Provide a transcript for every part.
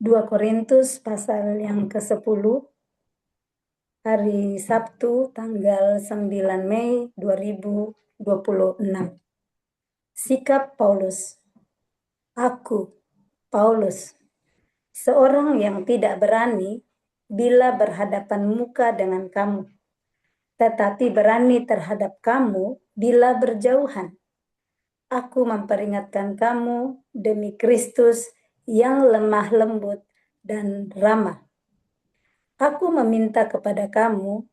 2 Korintus pasal yang ke-10, hari Sabtu tanggal 9 Mei 2026. Sikap Paulus. Aku, Paulus, seorang yang tidak berani bila berhadapan muka dengan kamu, tetapi berani terhadap kamu bila berjauhan. Aku memperingatkan kamu demi Kristus yang lemah lembut dan ramah. Aku meminta kepada kamu,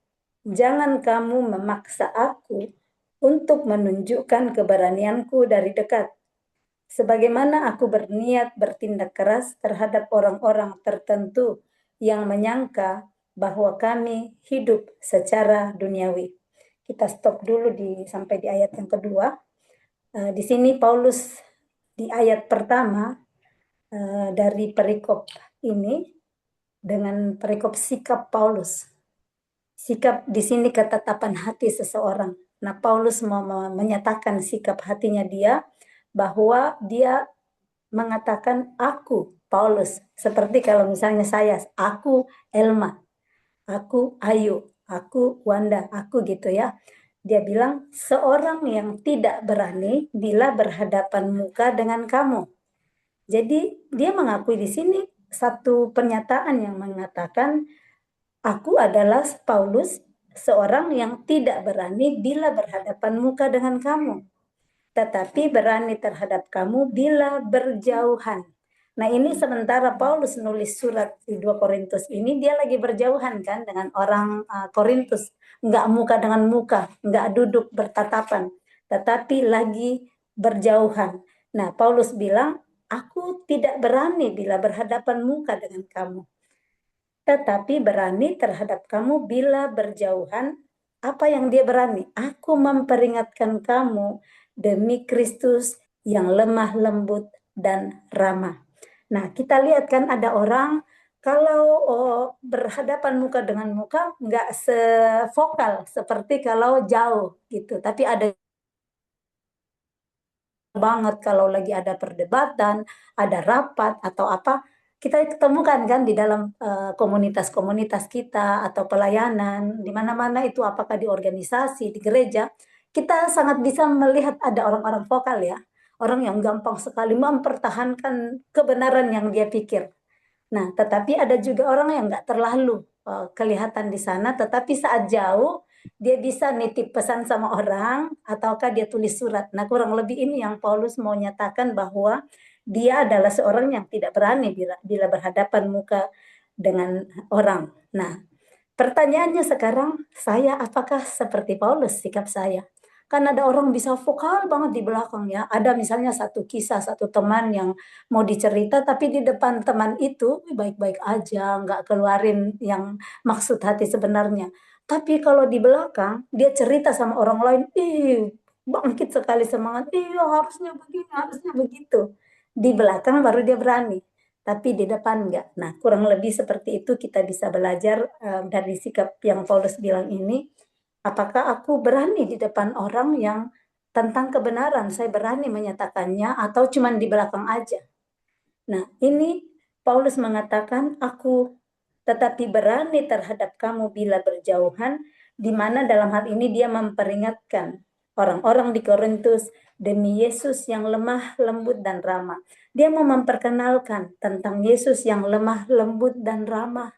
jangan kamu memaksa aku untuk menunjukkan keberanianku dari dekat. Sebagaimana aku berniat bertindak keras terhadap orang-orang tertentu yang menyangka bahwa kami hidup secara duniawi. Kita stop dulu sampai di ayat yang kedua. Di sini Paulus di ayat pertama dari perikop ini dengan perikop sikap Paulus. Sikap di sini ketetapan hati seseorang. Nah, Paulus mau menyatakan sikap hatinya dia bahwa dia mengatakan aku Paulus. Seperti kalau misalnya saya, aku Elma, aku Ayu, aku Wanda, aku gitu ya. Dia bilang seorang yang tidak berani bila berhadapan muka dengan kamu. Jadi dia mengakui di sini satu pernyataan yang mengatakan aku adalah Paulus, seorang yang tidak berani bila berhadapan muka dengan kamu, tetapi berani terhadap kamu bila berjauhan. Nah, ini sementara Paulus nulis surat di 2 Korintus ini, dia lagi berjauhan kan dengan orang Korintus. Nggak muka dengan muka, nggak duduk bertatapan, tetapi lagi berjauhan. Nah, Paulus bilang, aku tidak berani bila berhadapan muka dengan kamu, tetapi berani terhadap kamu bila berjauhan. Apa yang dia berani? Aku memperingatkan kamu demi Kristus yang lemah lembut dan ramah. Nah, kita lihat kan ada orang kalau berhadapan muka dengan muka nggak sevokal seperti kalau jauh gitu. Tapi ada banget kalau lagi ada perdebatan, ada rapat atau apa, kita ketemukan kan di dalam komunitas-komunitas kita atau pelayanan di mana-mana itu, apakah di organisasi, di gereja, kita sangat bisa melihat ada orang-orang vokal ya, orang yang gampang sekali mempertahankan kebenaran yang dia pikir. Nah, tetapi ada juga orang yang nggak terlalu kelihatan di sana, tetapi saat jauh dia bisa nitip pesan sama orang ataukah dia tulis surat. Nah, kurang lebih ini yang Paulus mau nyatakan bahwa dia adalah seorang yang tidak berani bila berhadapan muka dengan orang. Nah, pertanyaannya sekarang, saya apakah seperti Paulus sikap saya? Kan ada orang bisa vokal banget di belakang ya. Ada misalnya satu kisah, satu teman yang mau dicerita, tapi di depan teman itu baik-baik aja, nggak keluarin yang maksud hati sebenarnya. Tapi kalau di belakang, dia cerita sama orang lain, ih, bangkit sekali semangat, iya harusnya begini, harusnya begitu. Di belakang baru dia berani, tapi di depan enggak. Nah, kurang lebih seperti itu kita bisa belajar dari sikap yang Paulus bilang ini. Apakah aku berani di depan orang yang tentang kebenaran, saya berani menyatakannya atau cuman di belakang aja? Nah, ini Paulus mengatakan aku tetapi berani terhadap kamu bila berjauhan, di mana dalam hal ini dia memperingatkan orang-orang di Korintus demi Yesus yang lemah, lembut, dan ramah. Dia mau memperkenalkan tentang Yesus yang lemah, lembut, dan ramah.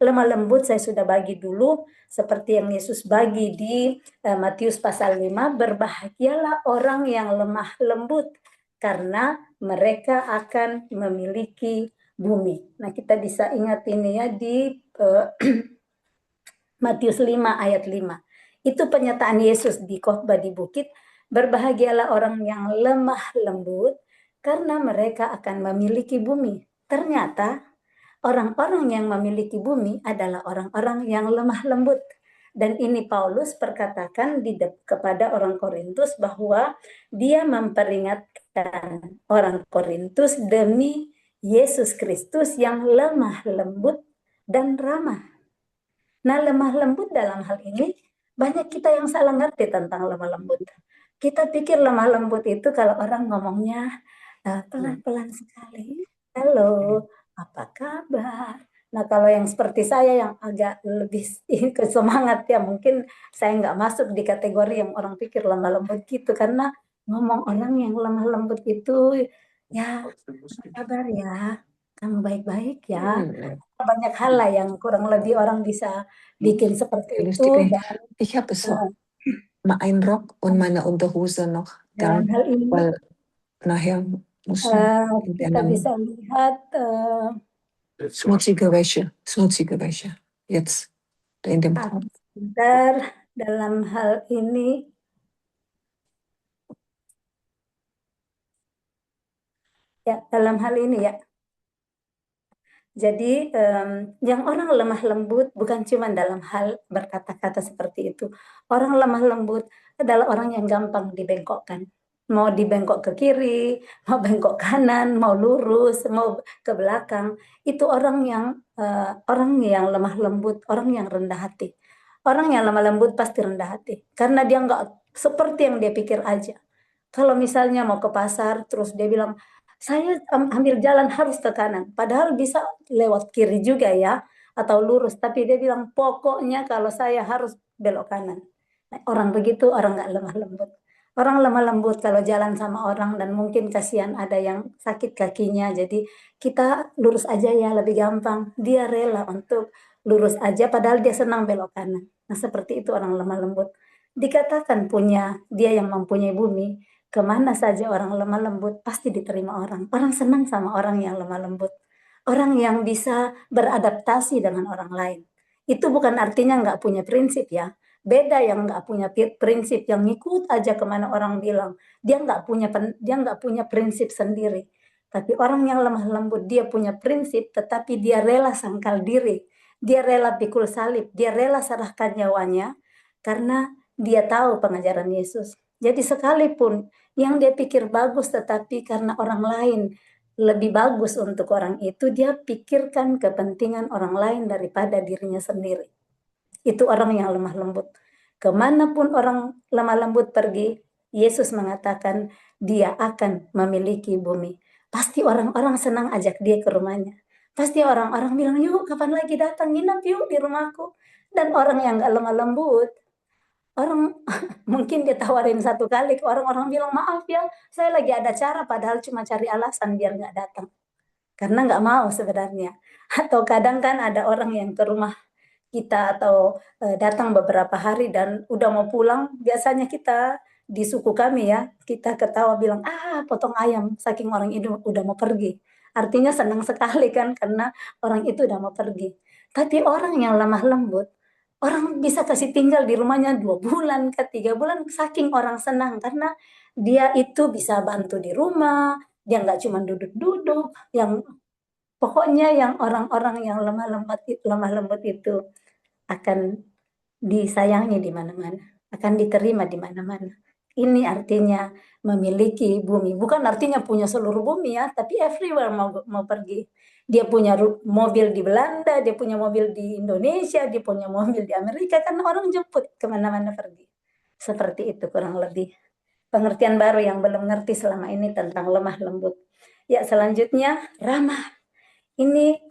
Lemah lembut saya sudah bagi dulu, seperti yang Yesus bagi di Matius pasal 5, berbahagialah orang yang lemah lembut, karena mereka akan memiliki bumi. Nah, kita bisa ingat ini ya di Matius 5 ayat 5. Itu pernyataan Yesus di khotbah di bukit, berbahagialah orang yang lemah lembut, karena mereka akan memiliki bumi. Ternyata orang-orang yang memiliki bumi adalah orang-orang yang lemah lembut. Dan ini Paulus perkatakan kepada orang Korintus bahwa dia memperingatkan orang Korintus demi Yesus Kristus yang lemah lembut dan ramah. Nah, lemah lembut dalam hal ini banyak kita yang salah ngerti tentang lemah lembut. Kita pikir lemah lembut itu kalau orang ngomongnya pelan-pelan sekali. Halo, apa kabar? Nah, kalau yang seperti saya yang agak lebih ke semangat ya, mungkin saya nggak masuk di kategori yang orang pikir lemah lembut gitu, karena ngomong orang yang lemah lembut itu, ya apa kabar ya, kamu baik-baik ya. Banyak hal lah yang kurang lebih orang bisa bikin seperti itu, Lustig nicht. dan Ich habe so eh, einen Rock und meine Unterhose noch da, dalam hal ini weil nachher muss in kita bisa lihat schmutzige Wäsche. Jetzt in dem Korb. sebentar, dalam hal ini ya, dalam hal ini ya. Jadi yang orang lemah lembut bukan cuma dalam hal berkata-kata seperti itu. Orang lemah lembut adalah orang yang gampang dibengkokkan. Mau dibengkok ke kiri, mau bengkok kanan, mau lurus, mau ke belakang. Itu orang yang lemah lembut, orang yang rendah hati. Orang yang lemah lembut pasti rendah hati. Karena dia nggak seperti yang dia pikir aja. Kalau misalnya mau ke pasar, terus dia bilang, saya ambil jalan harus ke kanan. Padahal bisa lewat kiri juga ya, atau lurus. Tapi dia bilang, pokoknya kalau saya harus belok kanan. Nah, orang begitu, orang nggak lemah lembut. Orang lemah lembut kalau jalan sama orang dan mungkin kasihan ada yang sakit kakinya. Jadi kita lurus aja ya, lebih gampang. Dia rela untuk lurus aja, padahal dia senang belok kanan. Nah, seperti itu orang lemah lembut. Dikatakan dia yang mempunyai bumi, kemana saja orang lemah lembut pasti diterima orang. Orang senang sama orang yang lemah lembut. Orang yang bisa beradaptasi dengan orang lain. Itu bukan artinya nggak punya prinsip ya. Beda yang nggak punya prinsip, yang ngikut aja kemana orang bilang. Dia nggak punya prinsip sendiri. Tapi orang yang lemah lembut, dia punya prinsip, tetapi dia rela sangkal diri. Dia rela pikul salib. Dia rela serahkan nyawanya karena dia tahu pengajaran Yesus. Jadi sekalipun yang dia pikir bagus, tetapi karena orang lain lebih bagus untuk orang itu, dia pikirkan kepentingan orang lain daripada dirinya sendiri. Itu orang yang lemah lembut. Kemanapun orang lemah lembut pergi, Yesus mengatakan dia akan memiliki bumi. Pasti orang-orang senang ajak dia ke rumahnya. Pasti orang-orang bilang, yuk kapan lagi datang, nginap yuk di rumahku. Dan orang yang gak lemah lembut, orang mungkin ditawarin satu kali, orang-orang bilang maaf ya, saya lagi ada acara, padahal cuma cari alasan biar nggak datang karena nggak mau sebenarnya. Atau kadang kan ada orang yang ke rumah kita atau datang beberapa hari dan udah mau pulang, biasanya kita di suku kami ya, kita ketawa bilang potong ayam, saking orang itu udah mau pergi. Artinya senang sekali kan karena orang itu udah mau pergi. Tapi orang yang lemah lembut, orang bisa kasih tinggal di rumahnya 2 bulan ke 3 bulan, saking orang senang karena dia itu bisa bantu di rumah, dia nggak cuma duduk-duduk, yang pokoknya yang orang-orang yang lemah lembut itu akan disayangi di mana-mana, akan diterima di mana-mana. Ini artinya memiliki bumi. Bukan artinya punya seluruh bumi ya, tapi everywhere mau pergi. Dia punya mobil di Belanda, dia punya mobil di Indonesia, dia punya mobil di Amerika, karena orang jemput kemana-mana pergi. Seperti itu kurang lebih. Pengertian baru yang belum ngerti selama ini tentang lemah lembut. Ya, selanjutnya ramah. Ini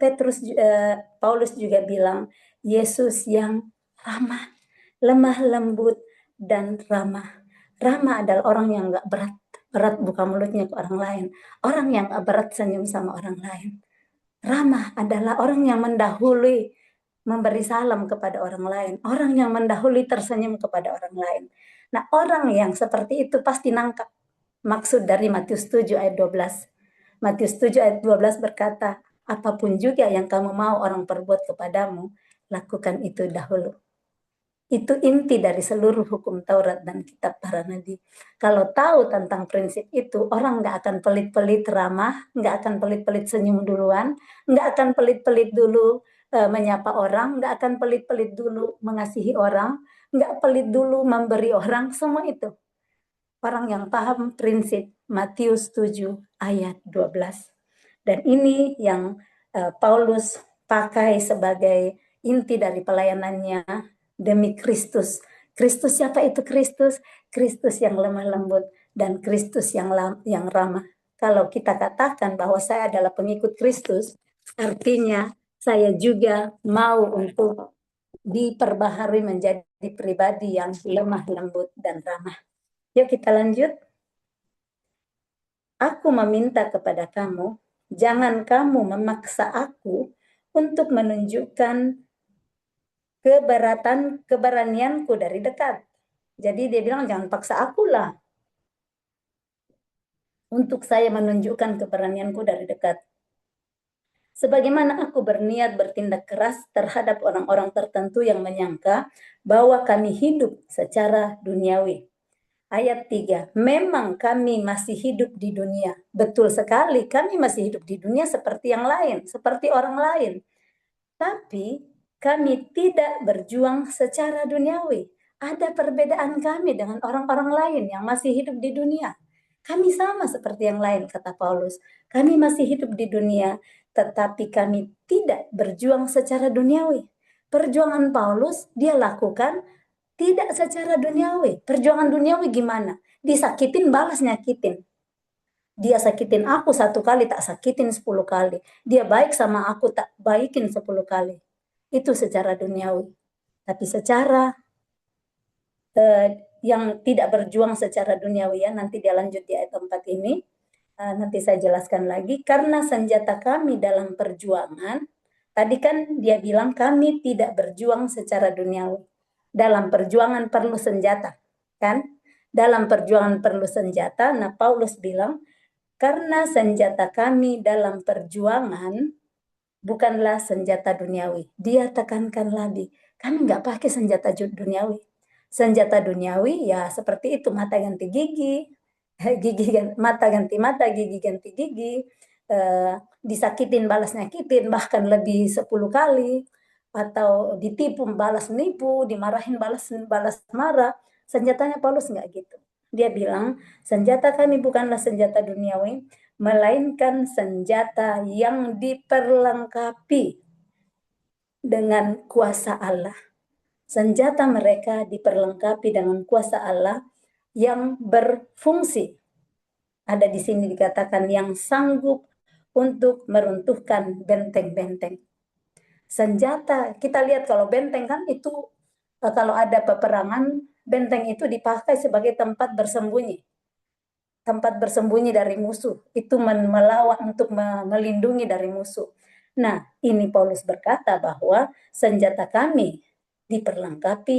Paulus juga bilang, Yesus yang ramah, lemah lembut, dan ramah. Ramah adalah orang yang nggak berat, berat buka mulutnya ke orang lain. Orang yang nggak berat senyum sama orang lain. Ramah adalah orang yang mendahului memberi salam kepada orang lain. Orang yang mendahului tersenyum kepada orang lain. Nah, orang yang seperti itu pasti nangkap maksud dari Matius 7 ayat 12. Matius 7 ayat 12 berkata, apapun juga yang kamu mau orang perbuat kepadamu, lakukan itu dahulu. Itu inti dari seluruh hukum Taurat dan kitab para nabi. Kalau tahu tentang prinsip itu, orang nggak akan pelit-pelit ramah, nggak akan pelit-pelit senyum duluan, nggak akan pelit-pelit dulu menyapa orang, nggak akan pelit-pelit dulu mengasihi orang, nggak pelit dulu memberi orang, semua itu. Orang yang paham prinsip Matius 7 ayat 12. Dan ini yang Paulus pakai sebagai inti dari pelayanannya demi Kristus. Kristus siapa itu Kristus? Kristus yang lemah lembut dan Kristus yang ramah. Kalau kita katakan bahwa saya adalah pengikut Kristus, Artinya saya juga mau untuk diperbaharui menjadi pribadi yang lemah lembut dan ramah. Yuk kita lanjut. Aku meminta kepada kamu, jangan kamu memaksa aku untuk menunjukkan keberanianku dari dekat. Jadi dia bilang jangan paksa aku lah untuk saya menunjukkan keberanianku dari dekat. Sebagaimana aku berniat bertindak keras terhadap orang-orang tertentu yang menyangka bahwa kami hidup secara duniawi. Ayat 3, memang kami masih hidup di dunia. Betul sekali, kami masih hidup di dunia seperti yang lain, seperti orang lain. Tapi kami tidak berjuang secara duniawi. Ada perbedaan kami dengan orang-orang lain yang masih hidup di dunia. Kami sama seperti yang lain, kata Paulus. Kami masih hidup di dunia, tetapi kami tidak berjuang secara duniawi. Perjuangan Paulus dia lakukan tidak secara duniawi. Perjuangan duniawi gimana? Disakitin, balas nyakitin. Dia sakitin aku 1 kali, tak sakitin 10 kali. Dia baik sama aku, tak baikin 10 kali. Itu secara duniawi. Tapi secara yang tidak berjuang secara duniawi ya, nanti dia lanjut di ayat 4 ini. Nanti saya jelaskan lagi. Karena senjata kami dalam perjuangan, tadi kan dia bilang kami tidak berjuang secara duniawi. Dalam perjuangan perlu senjata, kan? Dalam perjuangan perlu senjata. Nah, Paulus bilang, karena senjata kami dalam perjuangan bukanlah senjata duniawi. Dia tekankan lagi, kami nggak pakai senjata duniawi. Senjata duniawi ya seperti itu, mata ganti gigi, mata ganti mata, gigi ganti gigi, disakitin balas nyakitin, bahkan lebih 10 kali, atau ditipu balas nipu, dimarahin balas marah. Senjatanya Paulus nggak gitu. Dia bilang, senjata kami bukanlah senjata duniawi, melainkan senjata yang diperlengkapi dengan kuasa Allah. Senjata mereka diperlengkapi dengan kuasa Allah yang berfungsi. Ada di sini dikatakan yang sanggup untuk meruntuhkan benteng-benteng. Senjata, kita lihat kalau benteng kan itu, kalau ada peperangan, benteng itu dipakai sebagai tempat bersembunyi. Tempat bersembunyi dari musuh. Itu melawan untuk melindungi dari musuh. Nah, ini Paulus berkata bahwa senjata kami diperlengkapi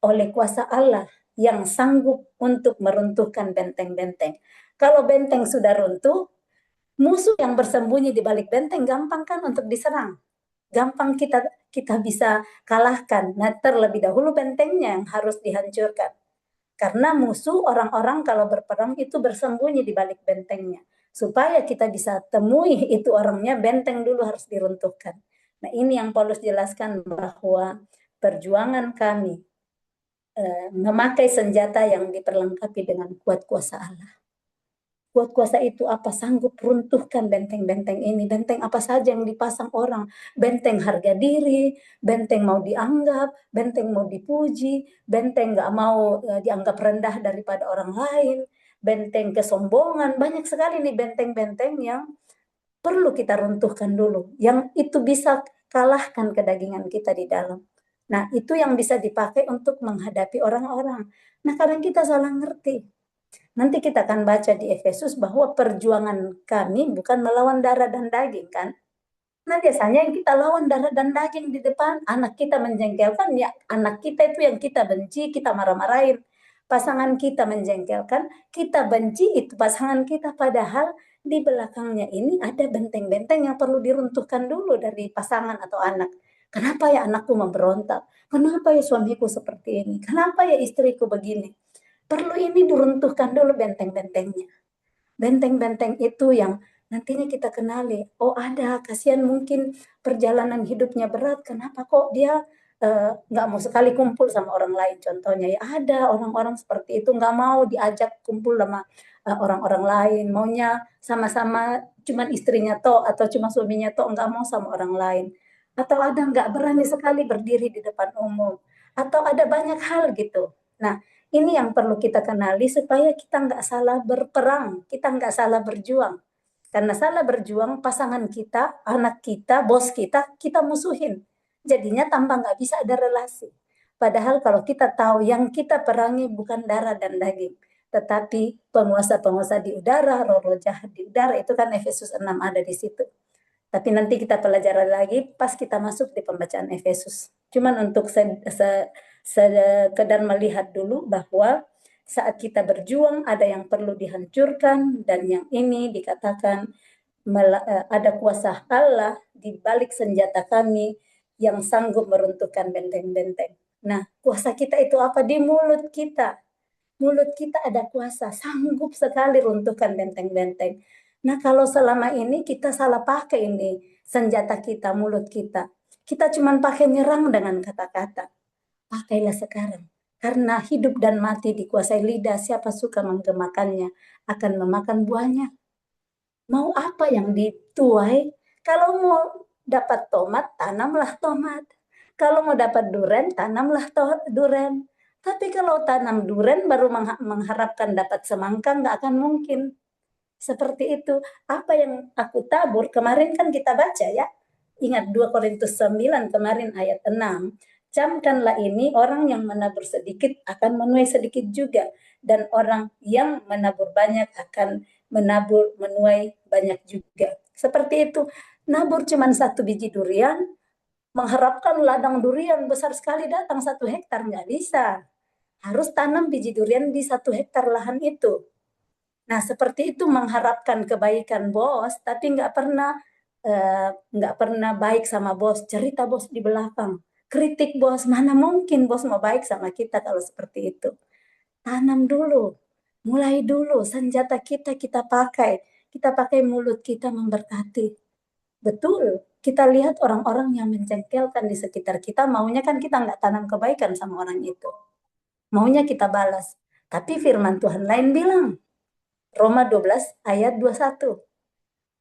oleh kuasa Allah yang sanggup untuk meruntuhkan benteng-benteng. Kalau benteng sudah runtuh, musuh yang bersembunyi di balik benteng gampang kan untuk diserang. Gampang kita bisa kalahkan. Nah, terlebih dahulu bentengnya yang harus dihancurkan. Karena musuh orang-orang kalau berperang itu bersembunyi di balik bentengnya. Supaya kita bisa temui itu orangnya, benteng dulu harus diruntuhkan. Nah, ini yang Paulus jelaskan bahwa perjuangan kami memakai senjata yang diperlengkapi dengan kuat kuasa Allah. Kuat kuasa itu apa? Sanggup runtuhkan benteng-benteng ini. Benteng apa saja yang dipasang orang. Benteng harga diri, benteng mau dianggap, benteng mau dipuji, benteng nggak mau dianggap rendah daripada orang lain, benteng kesombongan. Banyak sekali nih benteng-benteng yang perlu kita runtuhkan dulu. Yang itu bisa kalahkan kedagingan kita di dalam. Nah, itu yang bisa dipakai untuk menghadapi orang-orang. Nah, kadang kita salah ngerti. Nanti kita akan baca di Efesus bahwa perjuangan kami bukan melawan darah dan daging kan. Nah biasanya yang kita lawan darah dan daging di depan, anak kita menjengkelkan, ya anak kita itu yang kita benci, kita marah-marahin. Pasangan kita menjengkelkan, kita benci itu pasangan kita, padahal di belakangnya ini ada benteng-benteng yang perlu diruntuhkan dulu dari pasangan atau anak. Kenapa ya anakku memberontak? Kenapa ya suamiku seperti ini? Kenapa ya istriku begini? Perlu ini diruntuhkan dulu benteng-bentengnya. Benteng-benteng itu yang nantinya kita kenali. Oh ada, kasihan mungkin perjalanan hidupnya berat. Kenapa kok dia nggak mau sekali kumpul sama orang lain? Contohnya ya ada orang-orang seperti itu nggak mau diajak kumpul sama orang-orang lain. Maunya sama-sama cuman istrinya toh atau cuma suaminya toh, nggak mau sama orang lain. Atau ada nggak berani sekali berdiri di depan umum. Atau ada banyak hal gitu. Nah, ini yang perlu kita kenali supaya kita nggak salah berperang, kita nggak salah berjuang. Karena salah berjuang, pasangan kita, anak kita, bos kita musuhin. Jadinya tambah nggak bisa ada relasi. Padahal kalau kita tahu yang kita perangi bukan darah dan daging, tetapi penguasa-penguasa di udara, roh-roh jahat di udara, itu kan Efesus 6 ada di situ. Tapi nanti kita pelajari lagi pas kita masuk di pembacaan Efesus. Cuman untuk sekedar melihat dulu bahwa saat kita berjuang ada yang perlu dihancurkan, dan yang ini dikatakan ada kuasa Allah di balik senjata kami yang sanggup meruntuhkan benteng-benteng. Nah, kuasa kita itu apa? Di mulut kita. Mulut kita ada kuasa, sanggup sekali runtuhkan benteng-benteng. Nah, kalau selama ini kita salah pakai ini senjata kita, mulut kita. Kita cuma pakai nyerang dengan kata-kata. Pakailah sekarang. Karena hidup dan mati dikuasai lidah, siapa suka menggemakannya akan memakan buahnya. Mau apa yang dituai? Kalau mau dapat tomat, tanamlah tomat. Kalau mau dapat duren, tanamlah duren. Tapi kalau tanam duren baru mengharapkan dapat semangka, nggak akan mungkin. Seperti itu. Apa yang aku tabur, kemarin kan kita baca ya. Ingat 2 Korintus 9 kemarin ayat 6. Camkanlah ini, orang yang menabur sedikit akan menuai sedikit juga. Dan orang yang menabur banyak akan menuai banyak juga. Seperti itu. Nabur cuma 1 biji durian, mengharapkan ladang durian besar sekali datang 1 hektar, nggak bisa. Harus tanam biji durian di 1 hektar lahan itu. Nah, seperti itu mengharapkan kebaikan bos, tapi nggak pernah baik sama bos, cerita bos di belakang, kritik bos, mana mungkin bos mau baik sama kita kalau seperti itu. Tanam dulu, mulai dulu, senjata kita pakai mulut kita memberkati. Betul, kita lihat orang-orang yang mencengkelkan di sekitar kita, maunya kan kita nggak tanam kebaikan sama orang itu. Maunya kita balas. Tapi firman Tuhan lain bilang, Roma 12 ayat 21.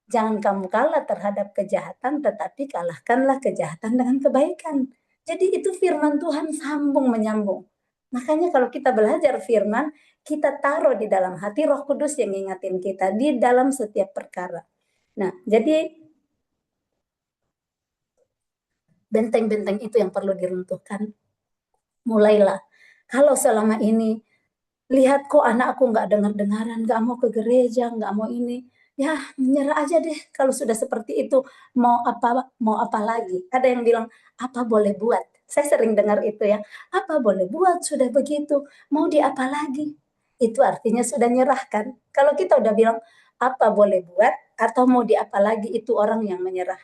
Jangan kamu kalah terhadap kejahatan, tetapi kalahkanlah kejahatan dengan kebaikan. Jadi itu firman Tuhan sambung menyambung. Makanya kalau kita belajar firman, kita taruh di dalam hati, Roh Kudus yang ngingatin kita di dalam setiap perkara. Nah, jadi benteng-benteng itu yang perlu diruntuhkan. Mulailah. Kalau selama ini lihat kok anakku nggak dengar-dengaran, nggak mau ke gereja, nggak mau ini, ya menyerah aja deh. Kalau sudah seperti itu, mau apa lagi? Ada yang bilang, apa boleh buat? Saya sering dengar itu ya, apa boleh buat, sudah begitu, mau di apa lagi? Itu artinya sudah nyerahkan. Kalau kita udah bilang, apa boleh buat, atau mau di apa lagi, itu orang yang menyerah.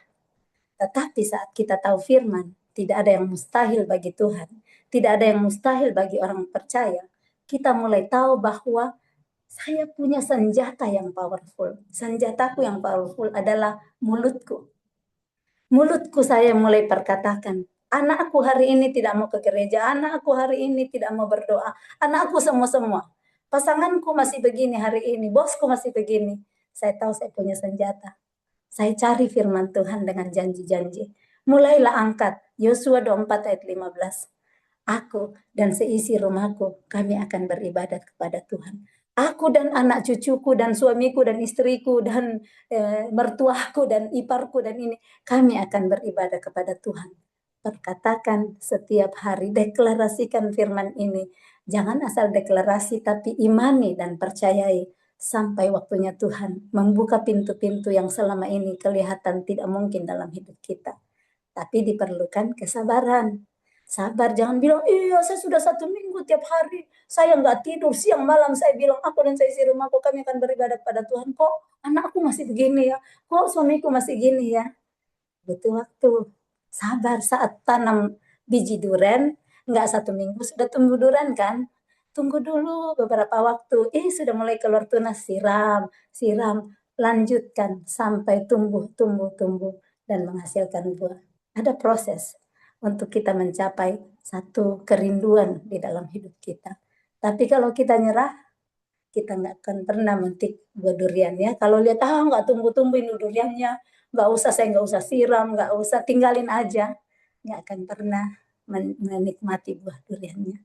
Tetapi saat kita tahu firman, tidak ada yang mustahil bagi Tuhan. Tidak ada yang mustahil bagi orang percaya. Kita mulai tahu bahwa saya punya senjata yang powerful. Senjataku yang powerful adalah mulutku. Mulutku saya mulai perkatakan, anakku hari ini tidak mau ke gereja, anakku hari ini tidak mau berdoa, anakku semua-semua. Pasanganku masih begini hari ini, bosku masih begini. Saya tahu saya punya senjata. Saya cari firman Tuhan dengan janji-janji. Mulailah angkat. Yosua 24 ayat 15. Aku dan seisi rumahku, kami akan beribadat kepada Tuhan. Aku dan anak cucuku dan suamiku dan istriku dan mertuaku dan iparku dan ini, kami akan beribadah kepada Tuhan. Perkatakan setiap hari, deklarasikan firman ini. Jangan asal deklarasi, tapi imani dan percayai sampai waktunya Tuhan membuka pintu-pintu yang selama ini kelihatan tidak mungkin dalam hidup kita. Tapi diperlukan kesabaran. Sabar, jangan bilang, iya saya sudah 1 minggu tiap hari, saya nggak tidur, siang malam saya bilang, aku dan saya isi rumahku, kami akan beribadah pada Tuhan. Kok anakku masih begini ya? Kok suamiku masih gini ya? Butuh waktu. Sabar saat tanam biji duren, nggak 1 minggu sudah tumbuh duren kan? Tunggu dulu beberapa waktu, sudah mulai keluar tunas, siram, lanjutkan sampai tumbuh, dan menghasilkan buah. Ada proses untuk kita mencapai satu kerinduan di dalam hidup kita. Tapi kalau kita nyerah, kita nggak akan pernah memetik buah durian ya. Kalau lihat, nggak tumbuh-tumbuh ini duriannya, saya nggak usah siram, nggak usah, tinggalin aja. Nggak akan pernah menikmati buah duriannya.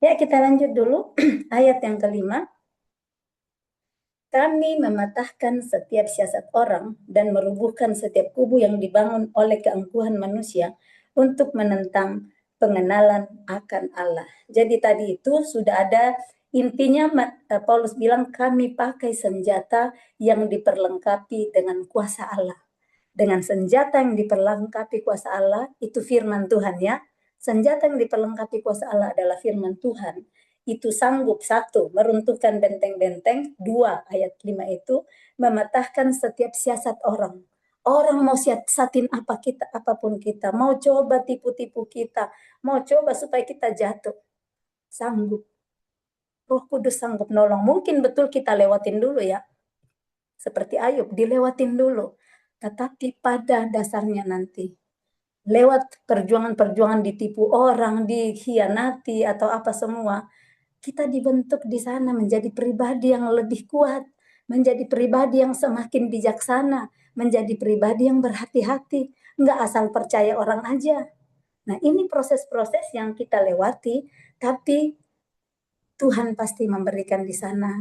Ya, kita lanjut dulu. Ayat yang kelima. Kami mematahkan setiap siasat orang dan merubuhkan setiap kubu yang dibangun oleh keangkuhan manusia untuk menentang pengenalan akan Allah. Jadi tadi itu sudah ada intinya, Paulus bilang kami pakai senjata yang diperlengkapi dengan kuasa Allah. Dengan senjata yang diperlengkapi kuasa Allah, itu firman Tuhan ya. Senjata yang diperlengkapi kuasa Allah adalah firman Tuhan. Itu sanggup, satu, meruntuhkan benteng-benteng, dua, ayat 5 itu, mematahkan setiap siasat orang. Orang mau siasatin apa kita, apapun kita, mau coba tipu-tipu kita, mau coba supaya kita jatuh, sanggup. Roh Kudus sanggup nolong. Mungkin betul kita lewatin dulu ya, seperti Ayub, dilewatin dulu. Tetapi pada dasarnya nanti, lewat perjuangan-perjuangan ditipu orang, dikhianati, atau apa semua, kita dibentuk di sana menjadi pribadi yang lebih kuat, menjadi pribadi yang semakin bijaksana, menjadi pribadi yang berhati-hati, nggak asal percaya orang aja. Nah, ini proses-proses yang kita lewati, tapi Tuhan pasti memberikan di sana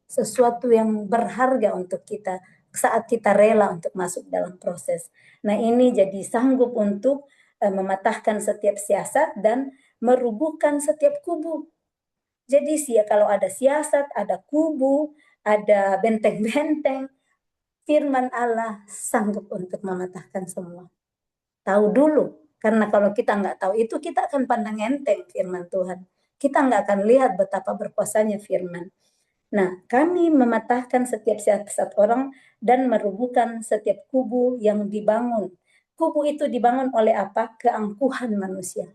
sesuatu yang berharga untuk kita saat kita rela untuk masuk dalam proses. Nah, ini jadi sanggup untuk mematahkan setiap siasat dan merubuhkan setiap kubu. Jadi kalau ada siasat, ada kubu, ada benteng-benteng, firman Allah sanggup untuk mematahkan semua. Tahu dulu, karena kalau kita nggak tahu itu, kita akan pandang enteng firman Tuhan. Kita nggak akan lihat betapa berkuasanya firman. Nah, kami mematahkan setiap siasat orang dan merubuhkan setiap kubu yang dibangun. Kubu itu dibangun oleh apa? Keangkuhan manusia.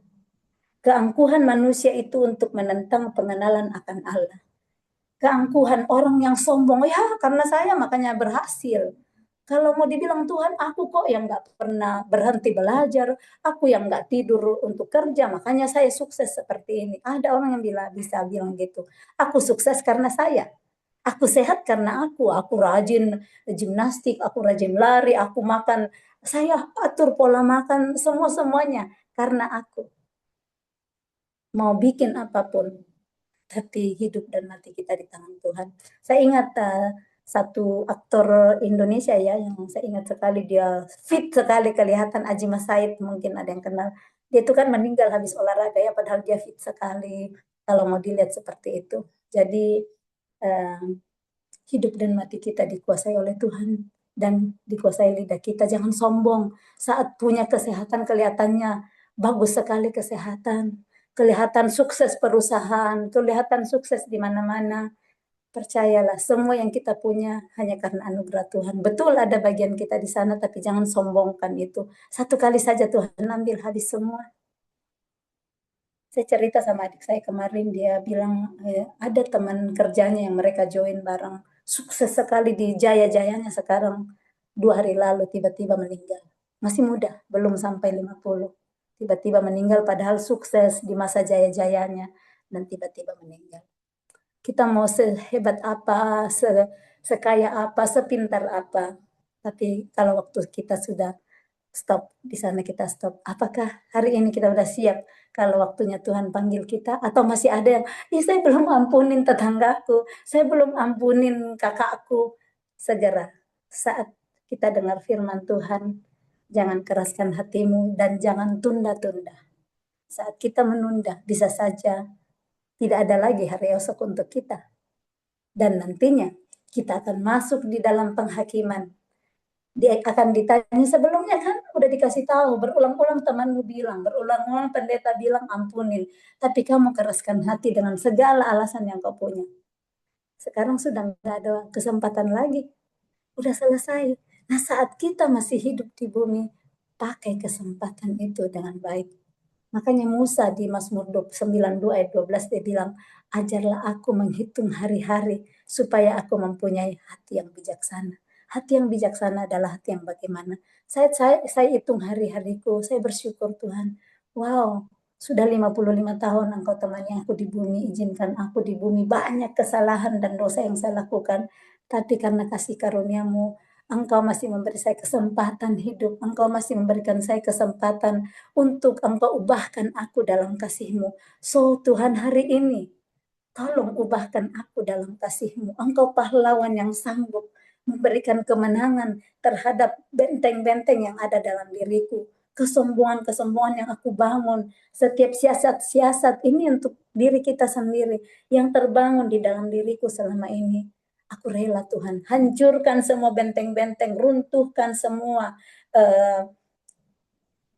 Keangkuhan manusia itu untuk menentang pengenalan akan Allah. Keangkuhan orang yang sombong, ya karena saya makanya berhasil. Kalau mau dibilang Tuhan, aku kok yang nggak pernah berhenti belajar, aku yang nggak tidur untuk kerja, makanya saya sukses seperti ini. Ada orang yang bisa bilang gitu. Aku sukses karena saya. Aku sehat karena aku rajin gimnastik, aku rajin lari, aku makan, saya atur pola makan semuanya karena aku mau bikin apapun, tapi hidup dan mati kita di tangan Tuhan. Saya ingat satu aktor Indonesia ya, yang saya ingat sekali, dia fit sekali kelihatan, Aji Mas Said, mungkin ada yang kenal. Dia itu kan meninggal habis olahraga ya, padahal dia fit sekali kalau mau dilihat seperti itu. Jadi eh, hidup dan mati kita dikuasai oleh Tuhan dan dikuasai lidah kita. Jangan sombong. Saat punya kesehatan kelihatannya bagus sekali kesehatan, kelihatan sukses perusahaan, kelihatan sukses di mana-mana. Percayalah, semua yang kita punya hanya karena anugerah Tuhan. Betul ada bagian kita di sana, tapi jangan sombongkan itu. Satu kali saja Tuhan ambil habis semua. Saya cerita sama adik saya kemarin, dia bilang ada teman kerjanya yang mereka join bareng, sukses sekali di jaya-jayanya sekarang. 2 hari lalu tiba-tiba meninggal. Masih muda, belum sampai 50. Tiba-tiba meninggal padahal sukses di masa jaya-jayanya, dan tiba-tiba meninggal. Kita mau sehebat apa, sekaya apa, sepintar apa, tapi kalau waktu kita sudah stop, di sana kita stop. Apakah hari ini kita udah siap kalau waktunya Tuhan panggil kita? Atau masih ada yang, saya belum ampunin tetanggaku, saya belum ampunin kakakku. Segera, saat kita dengar firman Tuhan, jangan keraskan hatimu dan jangan tunda-tunda. Saat kita menunda, bisa saja tidak ada lagi hari esok untuk kita. Dan nantinya kita akan masuk di dalam penghakiman. Dia akan ditanya, sebelumnya kan udah dikasih tahu, berulang-ulang temanmu bilang, berulang-ulang pendeta bilang ampunin, tapi kamu keraskan hati dengan segala alasan yang kau punya. Sekarang sudah nggak ada kesempatan lagi, udah selesai. Nah, saat kita masih hidup di bumi, pakai kesempatan itu dengan baik. Makanya Musa di Mazmur 92 ayat 12 dia bilang, ajarlah aku menghitung hari-hari supaya aku mempunyai hati yang bijaksana. Hati yang bijaksana adalah hati yang bagaimana? Saya hitung hari-hariku, saya bersyukur Tuhan. Wow, sudah 55 tahun Engkau temani aku di bumi, izinkan aku di bumi, banyak kesalahan dan dosa yang saya lakukan. Tapi karena kasih karuniamu, Engkau masih memberi saya kesempatan hidup. Engkau masih memberikan saya kesempatan untuk Engkau ubahkan aku dalam kasih-Mu. So Tuhan, hari ini Tolong ubahkan aku dalam kasih-Mu. Engkau pahlawan yang sanggup memberikan kemenangan terhadap benteng-benteng yang ada dalam diriku. Kesombongan-kesombongan yang aku bangun, setiap siasat-siasat ini untuk diri kita sendiri yang terbangun di dalam diriku selama ini. Aku rela Tuhan, hancurkan semua benteng-benteng, runtuhkan semua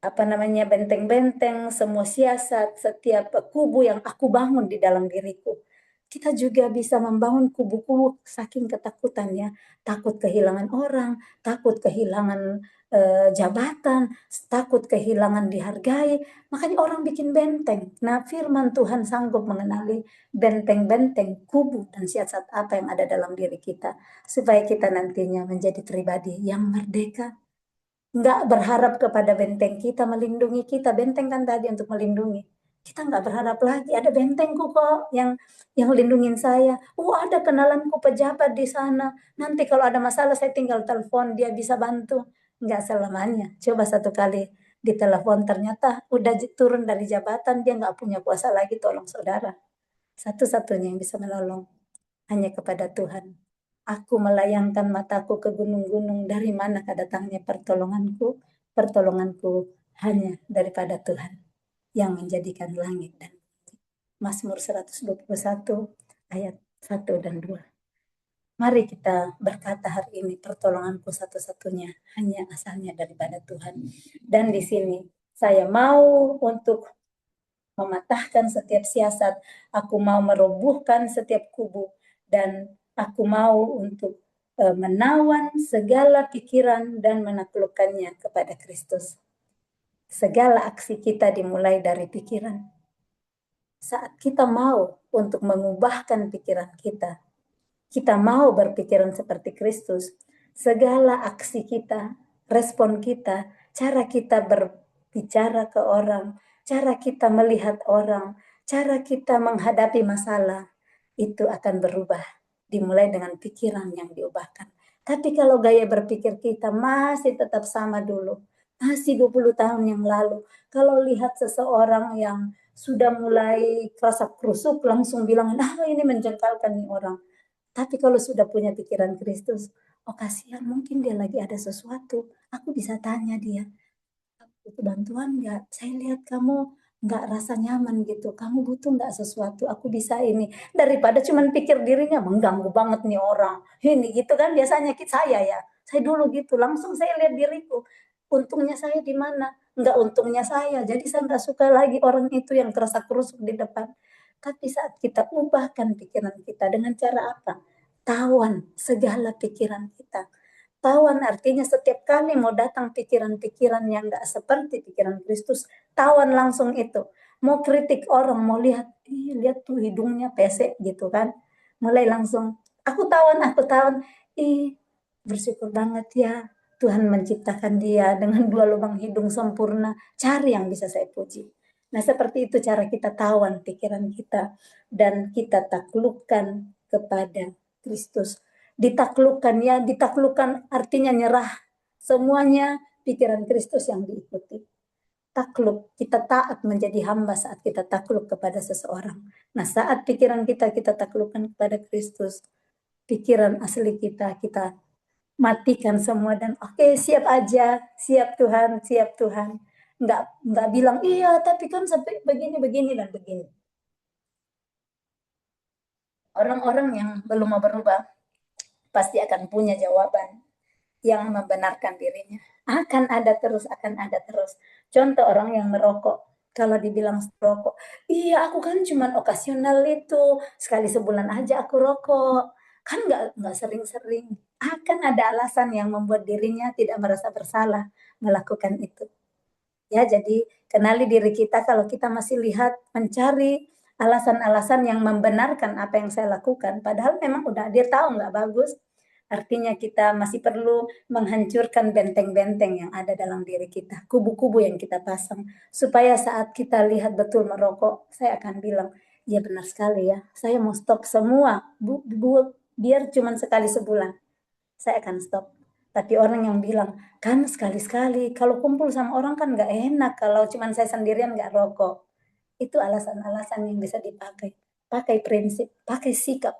benteng-benteng, semua siasat, setiap kubu yang aku bangun di dalam diriku. Kita juga bisa membangun kubu-kubu saking ketakutannya, takut kehilangan orang, takut kehilangan jabatan, takut kehilangan dihargai, makanya orang bikin benteng. Nah, firman Tuhan sanggup mengenali benteng-benteng, kubu, dan siasat apa yang ada dalam diri kita, supaya kita nantinya menjadi pribadi yang merdeka, nggak berharap kepada benteng kita melindungi kita. Benteng kan tadi untuk melindungi. Kita nggak berharap lagi ada bentengku kok yang lindungin saya. Ada kenalanku pejabat di sana. Nanti kalau ada masalah saya tinggal telepon, dia bisa bantu. Nggak selamanya. Coba satu kali ditelepon ternyata udah turun dari jabatan, dia nggak punya kuasa lagi tolong saudara. Satu-satunya yang bisa menolong hanya kepada Tuhan. Aku melayangkan mataku ke gunung-gunung, dari manakah datangnya pertolonganku? Pertolonganku hanya daripada Tuhan yang menjadikan langit dan bumi. Mazmur 121 ayat 1 dan 2. Mari kita berkata hari ini, pertolonganku satu-satunya hanya asalnya daripada Tuhan. Dan di sini saya mau untuk mematahkan setiap siasat, aku mau merobohkan setiap kubu, dan aku mau untuk menawan segala pikiran dan menaklukkannya kepada Kristus. Segala aksi kita dimulai dari pikiran. Saat kita mau untuk mengubahkan pikiran kita mau berpikiran seperti Kristus, segala aksi kita, respon kita, cara kita berbicara ke orang, cara kita melihat orang, cara kita menghadapi masalah, itu akan berubah. Dimulai dengan pikiran yang diubahkan. Tapi kalau gaya berpikir kita masih tetap sama dulu, masih 20 tahun yang lalu, kalau lihat seseorang yang sudah mulai kerasa kerusuk, langsung bilang, ini menjengkelkan nih orang. Tapi kalau sudah punya pikiran Kristus, kasihan, mungkin dia lagi ada sesuatu. Aku bisa tanya dia, butuh bantuan nggak? Saya lihat kamu nggak rasa nyaman gitu. Kamu butuh nggak sesuatu? Aku bisa ini. Daripada cuman pikir dirinya, mengganggu banget nih orang. Ini gitu kan biasanya saya ya. Saya dulu gitu, langsung saya lihat diriku. Untungnya saya di mana? Nggak untungnya saya. Jadi saya nggak suka lagi orang itu yang terasa kerusuk di depan. Tapi saat kita ubahkan pikiran kita dengan cara apa? Tawan segala pikiran kita. Tawan artinya setiap kali mau datang pikiran-pikiran yang nggak seperti pikiran Kristus, tawan langsung itu. Mau kritik orang, mau lihat, lihat tuh hidungnya pesek gitu kan. Mulai langsung, aku tawan, bersyukur banget ya Tuhan menciptakan dia dengan 2 lubang hidung sempurna. Cari yang bisa saya puji. Nah, seperti itu cara kita tawan pikiran kita dan kita taklukkan kepada Kristus. Ditaklukkan ya, ditaklukkan artinya nyerah. Semuanya pikiran Kristus yang diikuti. Takluk, kita taat menjadi hamba saat kita takluk kepada seseorang. Nah, saat pikiran kita taklukkan kepada Kristus, pikiran asli kita matikan semua dan siap aja, siap Tuhan. Nggak bilang, iya tapi kan sampai begini dan begini. Orang-orang yang belum mau berubah pasti akan punya jawaban yang membenarkan dirinya. Akan ada terus. Contoh orang yang merokok. Kalau dibilang rokok, iya aku kan cuman okasional itu, sekali sebulan aja aku rokok. Kan nggak sering-sering. Akan ada alasan yang membuat dirinya tidak merasa bersalah melakukan itu. Ya, jadi kenali diri kita kalau kita masih lihat, mencari alasan-alasan yang membenarkan apa yang saya lakukan. Padahal memang udah dia tahu nggak bagus. Artinya kita masih perlu menghancurkan benteng-benteng yang ada dalam diri kita, kubu-kubu yang kita pasang, supaya saat kita lihat betul merokok, saya akan bilang, ya benar sekali ya, saya mau stop semua, biar cuma sekali sebulan, saya akan stop. Tapi orang yang bilang, kan sekali-sekali, kalau kumpul sama orang kan nggak enak, kalau cuma saya sendirian nggak rokok. Itu alasan-alasan yang bisa dipakai. pakai prinsip, pakai sikap.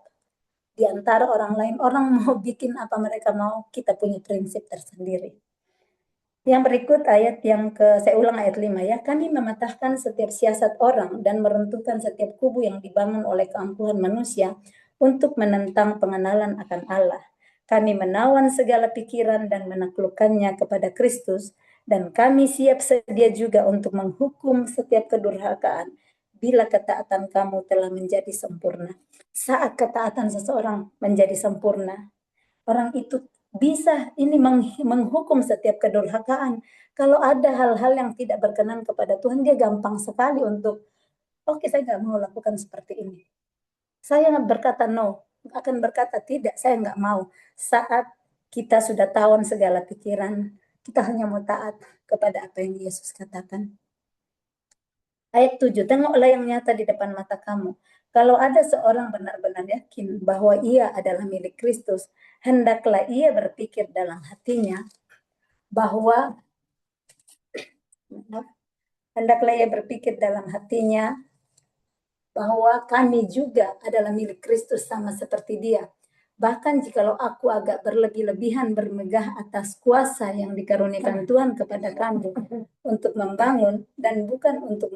Di antara orang lain, orang mau bikin apa mereka mau, kita punya prinsip tersendiri. Yang berikut ayat yang saya ulang ayat 5 ya. Kami mematahkan setiap siasat orang dan meruntuhkan setiap kubu yang dibangun oleh keangkuhan manusia untuk menentang pengenalan akan Allah. Kami menawan segala pikiran dan menaklukkannya kepada Kristus, dan kami siap sedia juga untuk menghukum setiap kedurhakaan bila ketaatan kamu telah menjadi sempurna. Saat ketaatan seseorang menjadi sempurna, orang itu bisa ini menghukum setiap kedurhakaan. Kalau ada hal-hal yang tidak berkenan kepada Tuhan, dia gampang sekali untuk, oke, saya nggak mau lakukan seperti ini. Saya berkata no, akan berkata tidak, saya nggak mau. Saat kita sudah tawan segala pikiran, kita hanya mau taat kepada apa yang Yesus katakan. Ayat 7, tengoklah yang nyata di depan mata kamu. Kalau ada seorang benar-benar yakin bahwa ia adalah milik Kristus, hendaklah ia berpikir dalam hatinya bahwa kami juga adalah milik Kristus sama seperti dia. Bahkan jikalau aku agak berlebih-lebihan bermegah atas kuasa yang dikaruniakan Tuhan kepada kamu untuk membangun dan bukan untuk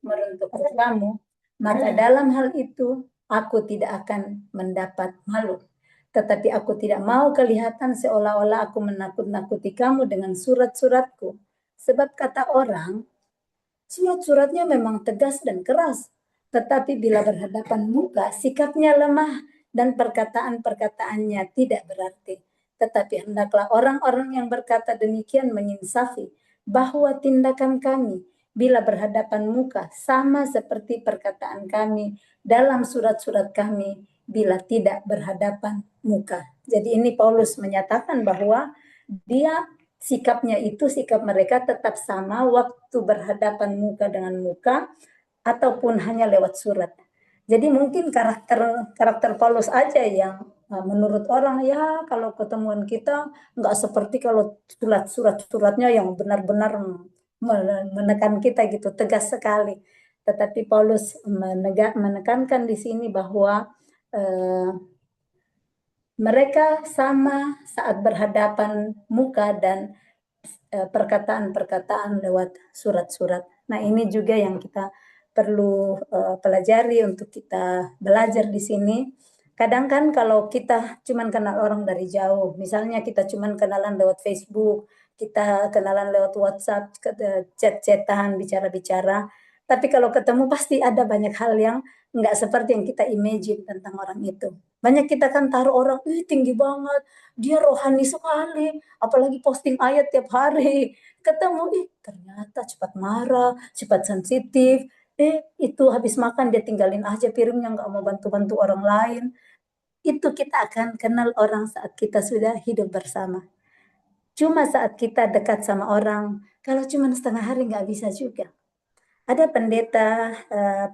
meruntuhkan kamu, maka dalam hal itu aku tidak akan mendapat malu. Tetapi aku tidak mau kelihatan seolah-olah aku menakut-nakuti kamu dengan surat-suratku. Sebab kata orang, surat-suratnya memang tegas dan keras, tetapi bila berhadapan muka, sikapnya lemah dan perkataan-perkataannya tidak berarti. Tetapi hendaklah orang-orang yang berkata demikian menginsafi bahwa tindakan kami bila berhadapan muka sama seperti perkataan kami dalam surat-surat kami bila tidak berhadapan muka. Jadi ini Paulus menyatakan bahwa dia sikapnya itu, sikap mereka tetap sama waktu berhadapan muka dengan muka ataupun hanya lewat surat. Jadi mungkin karakter Paulus aja yang menurut orang ya kalau ketemuan kita nggak seperti kalau suratnya yang benar-benar menekan kita gitu, tegas sekali. Tetapi Paulus menekankan di sini bahwa mereka sama saat berhadapan muka dan perkataan-perkataan lewat surat-surat. Nah, ini juga yang kita perlu pelajari untuk kita belajar di sini. Kadang kan kalau kita cuman kenal orang dari jauh, misalnya kita cuman kenalan lewat Facebook, kita kenalan lewat WhatsApp, chat-chatan, bicara-bicara, tapi kalau ketemu pasti ada banyak hal yang nggak seperti yang kita imagine tentang orang itu. Banyak kita kan taruh orang, tinggi banget, dia rohani sekali, apalagi posting ayat tiap hari. Ketemu, ternyata cepat marah, cepat sensitif, itu habis makan dia tinggalin aja piringnya, nggak mau bantu-bantu orang lain. Itu kita akan kenal orang saat kita sudah hidup bersama. Cuma saat kita dekat sama orang, kalau cuma setengah hari nggak bisa juga. Ada pendeta,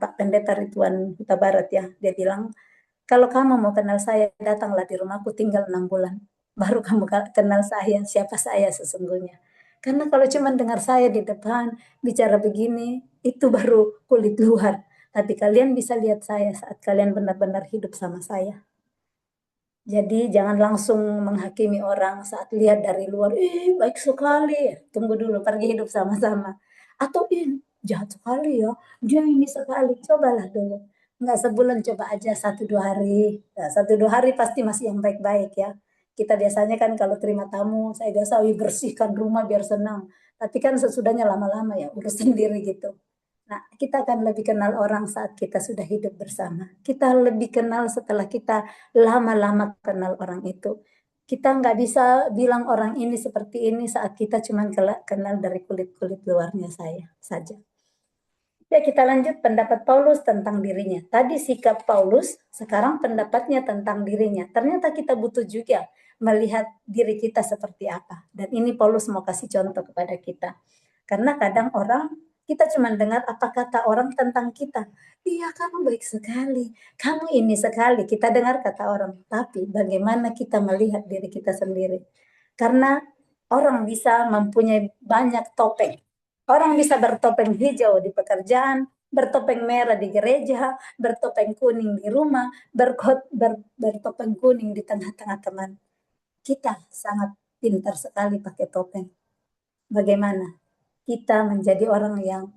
Pak Pendeta Ridwan Huta Barat ya, dia bilang, kalau kamu mau kenal saya, datanglah di rumahku tinggal 6 bulan. Baru kamu kenal saya, siapa saya sesungguhnya. Karena kalau cuma dengar saya di depan, bicara begini, itu baru kulit luar. Tapi kalian bisa lihat saya saat kalian benar-benar hidup sama saya. Jadi jangan langsung menghakimi orang saat lihat dari luar, baik sekali, tunggu dulu pergi hidup sama-sama. Atau jahat sekali ya, dia ini sekali, cobalah dulu. Enggak sebulan, coba aja 1-2 hari. Nah, 1-2 hari pasti masih yang baik-baik ya. Kita biasanya kan kalau terima tamu, saya biasa bersihkan rumah biar senang. Tapi kan sesudahnya lama-lama ya, urus sendiri gitu. Nah, kita akan lebih kenal orang saat kita sudah hidup bersama. Kita lebih kenal setelah kita lama-lama kenal orang itu. Kita nggak bisa bilang orang ini seperti ini saat kita cuma kenal dari kulit-kulit luarnya saja. Ya, kita lanjut pendapat Paulus tentang dirinya. Tadi sikap Paulus, sekarang pendapatnya tentang dirinya. Ternyata kita butuh juga melihat diri kita seperti apa. Dan ini Paulus mau kasih contoh kepada kita. Karena kadang kita cuma dengar apa kata orang tentang kita. Iya, kamu baik sekali, kamu ini sekali. Kita dengar kata orang, tapi bagaimana kita melihat diri kita sendiri? Karena orang bisa mempunyai banyak topeng. Orang bisa bertopeng hijau di pekerjaan, bertopeng merah di gereja, bertopeng kuning di rumah, bertopeng kuning di tengah-tengah teman. Kita sangat pintar sekali pakai topeng. Bagaimana kita menjadi orang yang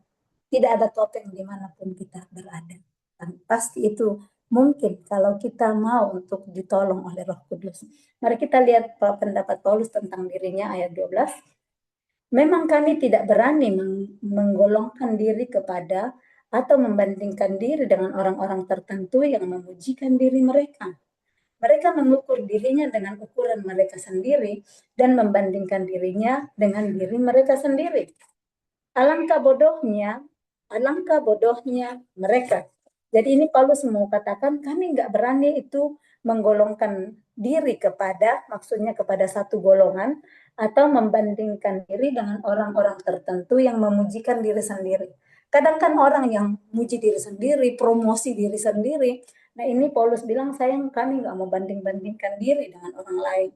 tidak ada topeng dimanapun kita berada. Dan pasti itu mungkin kalau kita mau untuk ditolong oleh Roh Kudus. Mari kita lihat pendapat Paulus tentang dirinya ayat 12. Memang kami tidak berani menggolongkan diri kepada atau membandingkan diri dengan orang-orang tertentu yang memujikan diri mereka. Mereka mengukur dirinya dengan ukuran mereka sendiri dan membandingkan dirinya dengan diri mereka sendiri. Alangkah bodohnya mereka. Jadi ini Paulus mau katakan kami nggak berani itu menggolongkan diri kepada, maksudnya kepada satu golongan, atau membandingkan diri dengan orang-orang tertentu yang memujikan diri sendiri. Kadang kan orang yang muji diri sendiri, promosi diri sendiri. Nah ini Paulus bilang, sayang kami nggak mau banding-bandingkan diri dengan orang lain.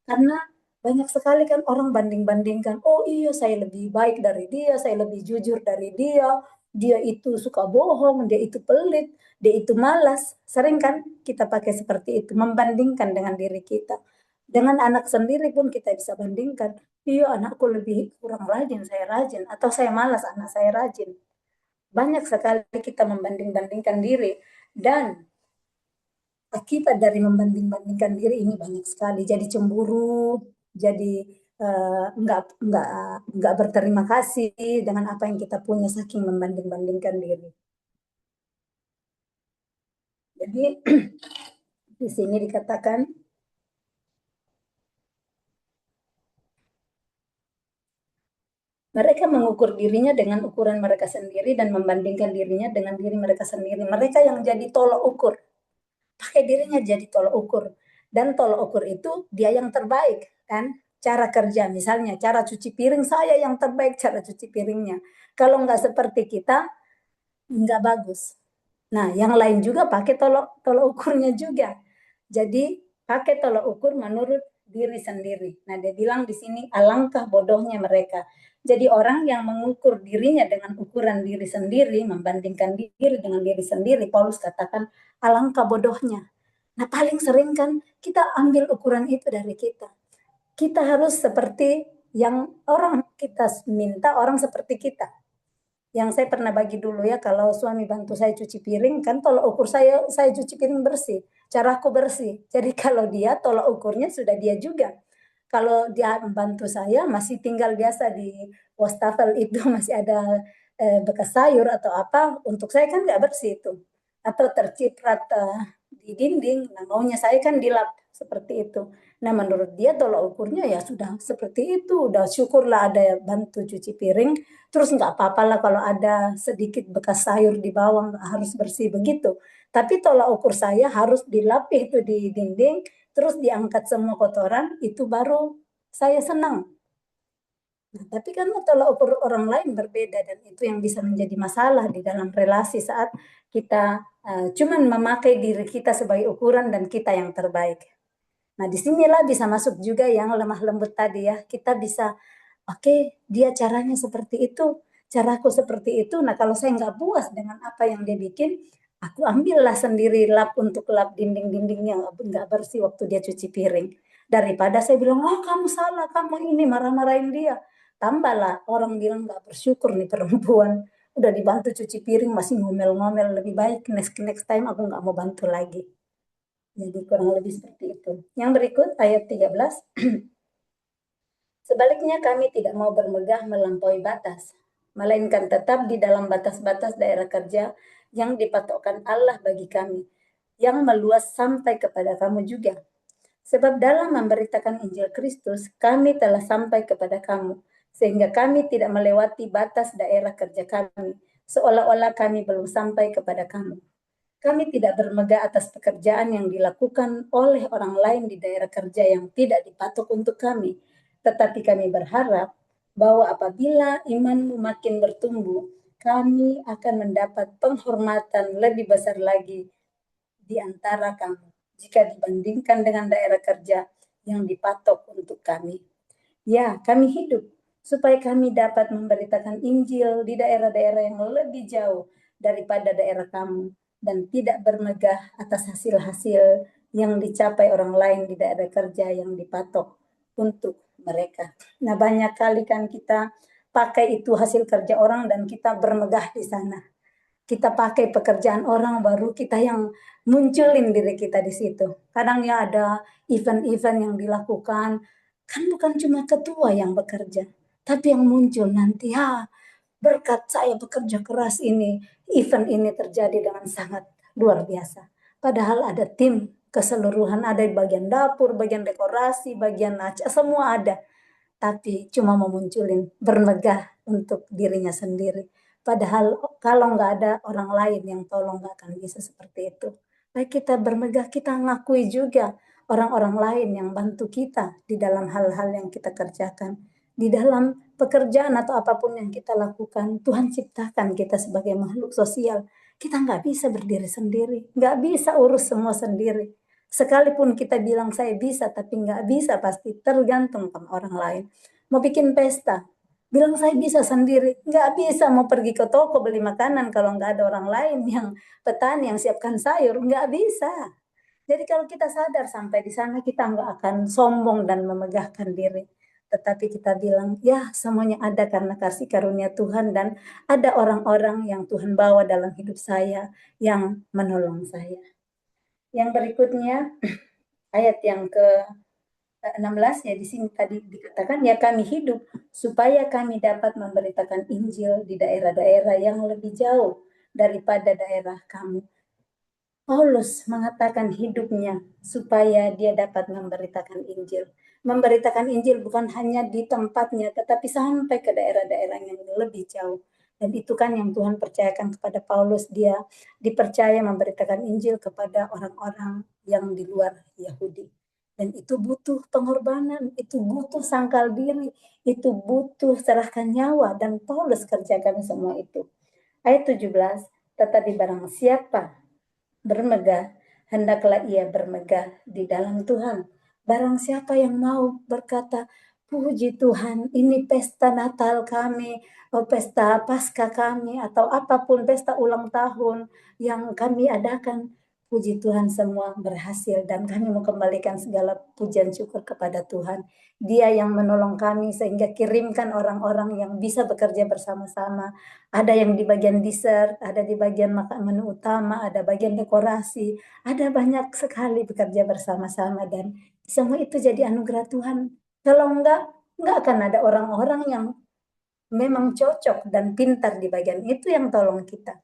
Karena banyak sekali kan orang banding-bandingkan, oh iya saya lebih baik dari dia, saya lebih jujur dari dia itu suka bohong, dia itu pelit, dia itu malas. Sering kan kita pakai seperti itu, membandingkan dengan diri kita. Dengan anak sendiri pun kita bisa bandingkan, iya anakku lebih kurang rajin, saya rajin, atau saya malas, anak saya rajin. Banyak sekali kita membanding-bandingkan diri, dan akibat dari membanding-bandingkan diri ini banyak sekali. Jadi cemburu, jadi nggak berterima kasih dengan apa yang kita punya saking membanding-bandingkan diri. Jadi di sini dikatakan mereka mengukur dirinya dengan ukuran mereka sendiri dan membandingkan dirinya dengan diri mereka sendiri. Mereka yang jadi tolok ukur. Pakai dirinya jadi tolok ukur. Dan tolok ukur itu dia yang terbaik, kan? Cara kerja, misalnya cara cuci piring, saya yang terbaik cara cuci piringnya. Kalau nggak seperti kita, nggak bagus. Nah, yang lain juga pakai tolok ukurnya juga. Jadi, pakai tolok ukur menurut diri sendiri. Nah, dia bilang di sini, alangkah bodohnya mereka. Jadi, orang yang mengukur dirinya dengan ukuran diri sendiri, membandingkan diri dengan diri sendiri, Paulus katakan, alangkah bodohnya. Nah, paling sering kan kita ambil ukuran itu dari kita. Kita harus seperti yang orang kita minta, orang seperti kita. Yang saya pernah bagi dulu ya, kalau suami bantu saya cuci piring, kan tolak ukur saya cuci piring bersih, caraku bersih. Jadi kalau dia tolak ukurnya sudah dia juga. Kalau dia membantu saya masih tinggal biasa di wastafel itu masih ada bekas sayur atau apa, untuk saya kan nggak bersih itu. Atau terciprat di dinding, nah maunya saya kan dilap seperti itu. Nah menurut dia tolak ukurnya ya sudah seperti itu, udah syukurlah ada bantu cuci piring, terus nggak apa-apa lah kalau ada sedikit bekas sayur di bawah, harus bersih begitu. Tapi tolak ukur saya harus dilapih itu di dinding, terus diangkat semua kotoran, itu baru saya senang. Nah, tapi kan tolak ukur orang lain berbeda, dan itu yang bisa menjadi masalah di dalam relasi saat kita cuman memakai diri kita sebagai ukuran dan kita yang terbaik. Nah, disinilah bisa masuk juga yang lemah lembut tadi ya. Kita bisa, oke, dia caranya seperti itu, caraku seperti itu. Nah, kalau saya nggak puas dengan apa yang dia bikin, aku ambillah sendiri lap untuk lap dinding-dinding yang nggak bersih waktu dia cuci piring. Daripada saya bilang, oh kamu salah, kamu ini marah-marahin dia. Tambahlah orang bilang nggak bersyukur nih perempuan. Udah dibantu cuci piring masih ngomel-ngomel, lebih baik next time aku nggak mau bantu lagi. Jadi kurang lebih seperti itu. Yang berikut ayat 13. Sebaliknya kami tidak mau bermegah melampaui batas, melainkan tetap di dalam batas-batas daerah kerja yang dipatokkan Allah bagi kami, yang meluas sampai kepada kamu juga. Sebab dalam memberitakan Injil Kristus, kami telah sampai kepada kamu, sehingga kami tidak melewati batas daerah kerja kami, seolah-olah kami belum sampai kepada kamu. Kami tidak bermegah atas pekerjaan yang dilakukan oleh orang lain di daerah kerja yang tidak dipatok untuk kami, tetapi kami berharap bahwa apabila imanmu makin bertumbuh, kami akan mendapat penghormatan lebih besar lagi di antara kamu jika dibandingkan dengan daerah kerja yang dipatok untuk kami. Ya, kami hidup supaya kami dapat memberitakan Injil di daerah-daerah yang lebih jauh, daripada daerah kamu, dan tidak bermegah atas hasil-hasil yang dicapai orang lain di daerah kerja yang dipatok untuk mereka. Nah, banyak kali kan kita pakai itu hasil kerja orang dan kita bermegah di sana. Kita pakai pekerjaan orang baru kita yang munculin diri kita di situ. Kadang ya ada event-event yang dilakukan, kan bukan cuma ketua yang bekerja, tapi yang muncul nanti, berkat saya bekerja keras ini, event ini terjadi dengan sangat luar biasa. Padahal ada tim keseluruhan, ada di bagian dapur, bagian dekorasi, bagian acara, semua ada. Tapi cuma memunculin bermegah untuk dirinya sendiri. Padahal kalau nggak ada orang lain yang tolong nggak akan bisa seperti itu. Baik kita bermegah, kita ngakui juga orang-orang lain yang bantu kita di dalam hal-hal yang kita kerjakan. Di dalam pekerjaan atau apapun yang kita lakukan, Tuhan ciptakan kita sebagai makhluk sosial. Kita nggak bisa berdiri sendiri, nggak bisa urus semua sendiri. Sekalipun kita bilang saya bisa, tapi nggak bisa pasti tergantung sama orang lain. Mau bikin pesta, bilang saya bisa sendiri, nggak bisa. Mau pergi ke toko beli makanan kalau nggak ada orang lain yang petani yang siapkan sayur, nggak bisa. Jadi kalau kita sadar sampai di sana kita nggak akan sombong dan memegahkan diri. Tetapi kita bilang, ya semuanya ada karena kasih karunia Tuhan dan ada orang-orang yang Tuhan bawa dalam hidup saya yang menolong saya. Yang berikutnya, ayat yang ke-16 ya di sini tadi dikatakan ya kami hidup supaya kami dapat memberitakan Injil di daerah-daerah yang lebih jauh daripada daerah kamu. Paulus mengatakan hidupnya supaya dia dapat memberitakan Injil. Memberitakan Injil bukan hanya di tempatnya, tetapi sampai ke daerah-daerah yang lebih jauh. Dan itu kan yang Tuhan percayakan kepada Paulus, dia dipercaya memberitakan Injil kepada orang-orang yang di luar Yahudi. Dan itu butuh pengorbanan, itu butuh sangkal diri, itu butuh serahkan nyawa, dan Paulus kerjakan semua itu. Ayat 17, tetapi barang siapa bermegah, hendaklah ia bermegah di dalam Tuhan. Barang siapa yang mau berkata, puji Tuhan, ini pesta Natal kami, pesta Paskah kami, atau apapun pesta ulang tahun yang kami adakan, puji Tuhan semua berhasil dan kami mau kembalikan segala pujian syukur kepada Tuhan. Dia yang menolong kami sehingga kirimkan orang-orang yang bisa bekerja bersama-sama. Ada yang di bagian dessert, ada di bagian makan menu utama, ada bagian dekorasi, ada banyak sekali bekerja bersama-sama dan semua itu jadi anugerah Tuhan. Kalau enggak akan ada orang-orang yang memang cocok dan pintar di bagian itu yang tolong kita.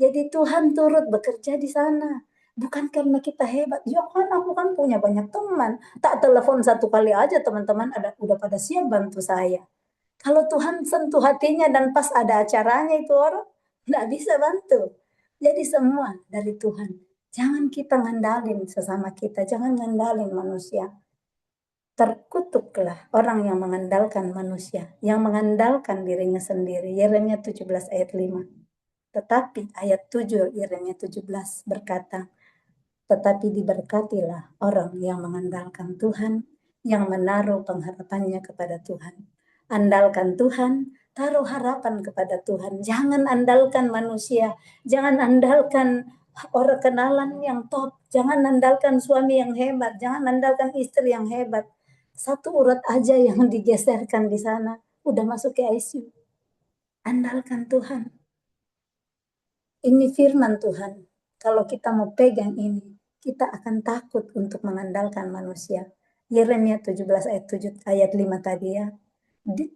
Jadi Tuhan turut bekerja di sana. Bukan karena kita hebat. Jangan, aku kan punya banyak teman. Tak telepon satu kali aja teman-teman udah pada siap bantu saya. Kalau Tuhan sentuh hatinya dan pas ada acaranya itu orang nggak bisa bantu. Jadi semua dari Tuhan. Jangan kita ngandalin sesama kita, jangan ngandalin manusia. Terkutuklah orang yang mengandalkan manusia, yang mengandalkan dirinya sendiri. Yeremia 17 ayat 5. Tetapi ayat 7 Yeremia 17 berkata, tetapi diberkatilah orang yang mengandalkan Tuhan, yang menaruh pengharapannya kepada Tuhan. Andalkan Tuhan, taruh harapan kepada Tuhan. Jangan andalkan manusia, jangan andalkan orang kenalan yang top, jangan andalkan suami yang hebat, jangan andalkan istri yang hebat. Satu urat aja yang digeserkan di sana, udah masuk ke ICU. Andalkan Tuhan. Ini firman Tuhan. Kalau kita mau pegang ini, kita akan takut untuk mengandalkan manusia. Yeremia 17 ayat 7 ayat 5 tadi ya.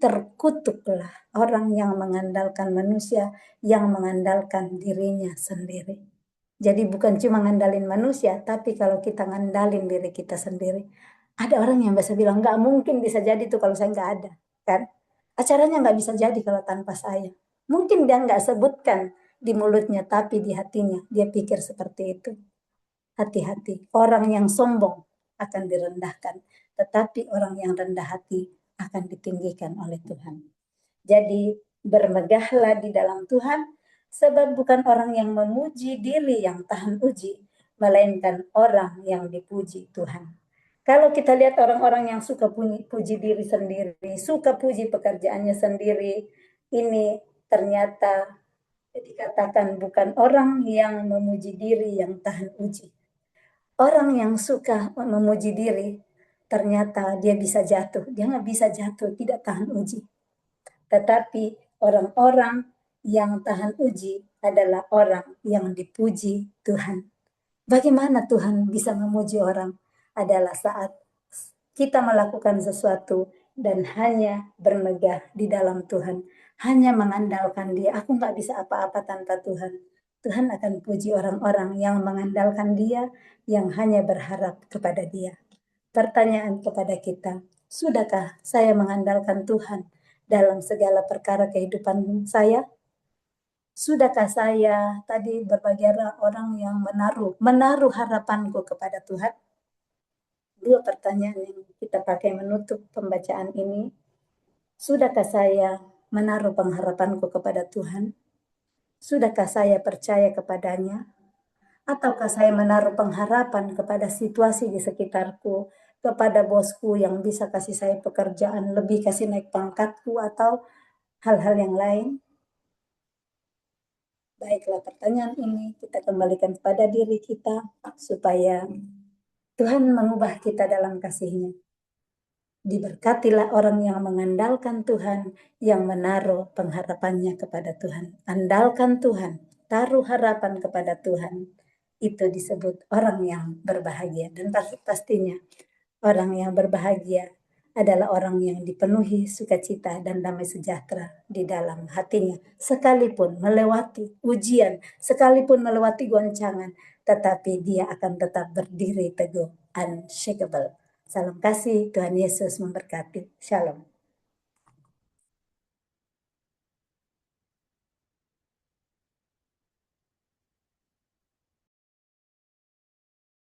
Terkutuklah orang yang mengandalkan manusia, yang mengandalkan dirinya sendiri. Jadi bukan cuma ngandalin manusia, tapi kalau kita ngandalin diri kita sendiri. Ada orang yang bisa bilang, nggak mungkin bisa jadi tuh kalau saya nggak ada. Kan? Acaranya nggak bisa jadi kalau tanpa saya. Mungkin dia nggak sebutkan di mulutnya, tapi di hatinya dia pikir seperti itu. Hati-hati, orang yang sombong akan direndahkan, tetapi orang yang rendah hati akan ditinggikan oleh Tuhan. Jadi bermegahlah di dalam Tuhan, sebab bukan orang yang memuji diri yang tahan uji, melainkan orang yang dipuji Tuhan. Kalau kita lihat orang-orang yang suka puji diri sendiri, suka puji pekerjaannya sendiri, ini ternyata Dikatakan bukan orang yang memuji diri yang tahan uji. Orang yang suka memuji diri, ternyata dia bisa jatuh. Dia nggak bisa jatuh, tidak tahan uji. Tetapi orang-orang yang tahan uji adalah orang yang dipuji Tuhan. Bagaimana Tuhan bisa memuji orang? Adalah saat kita melakukan sesuatu dan hanya bermegah di dalam Tuhan. Hanya mengandalkan Dia. Aku nggak bisa apa-apa tanpa Tuhan. Tuhan akan puji orang-orang yang mengandalkan Dia, yang hanya berharap kepada Dia. Pertanyaan kepada kita, sudahkah saya mengandalkan Tuhan dalam segala perkara kehidupan saya? Sudahkah saya tadi berbagai orang yang menaruh harapanku kepada Tuhan? Dua pertanyaan yang kita pakai menutup pembacaan ini. Sudahkah saya menaruh pengharapanku kepada Tuhan? Sudahkah saya percaya kepadanya? Ataukah saya menaruh pengharapan kepada situasi di sekitarku, kepada bosku yang bisa kasih saya pekerjaan lebih, kasih naik pangkatku, atau hal-hal yang lain? Baiklah, pertanyaan ini kita kembalikan pada diri kita supaya Tuhan mengubah kita dalam kasih-Nya. Diberkatilah orang yang mengandalkan Tuhan, yang menaruh pengharapannya kepada Tuhan. Andalkan Tuhan, taruh harapan kepada Tuhan. Itu disebut orang yang berbahagia. Dan pastinya orang yang berbahagia adalah orang yang dipenuhi sukacita dan damai sejahtera di dalam hatinya. Sekalipun melewati ujian, sekalipun melewati goncangan, tetapi dia akan tetap berdiri teguh, unshakable. Salam kasih, Tuhan Yesus memberkati. Shalom.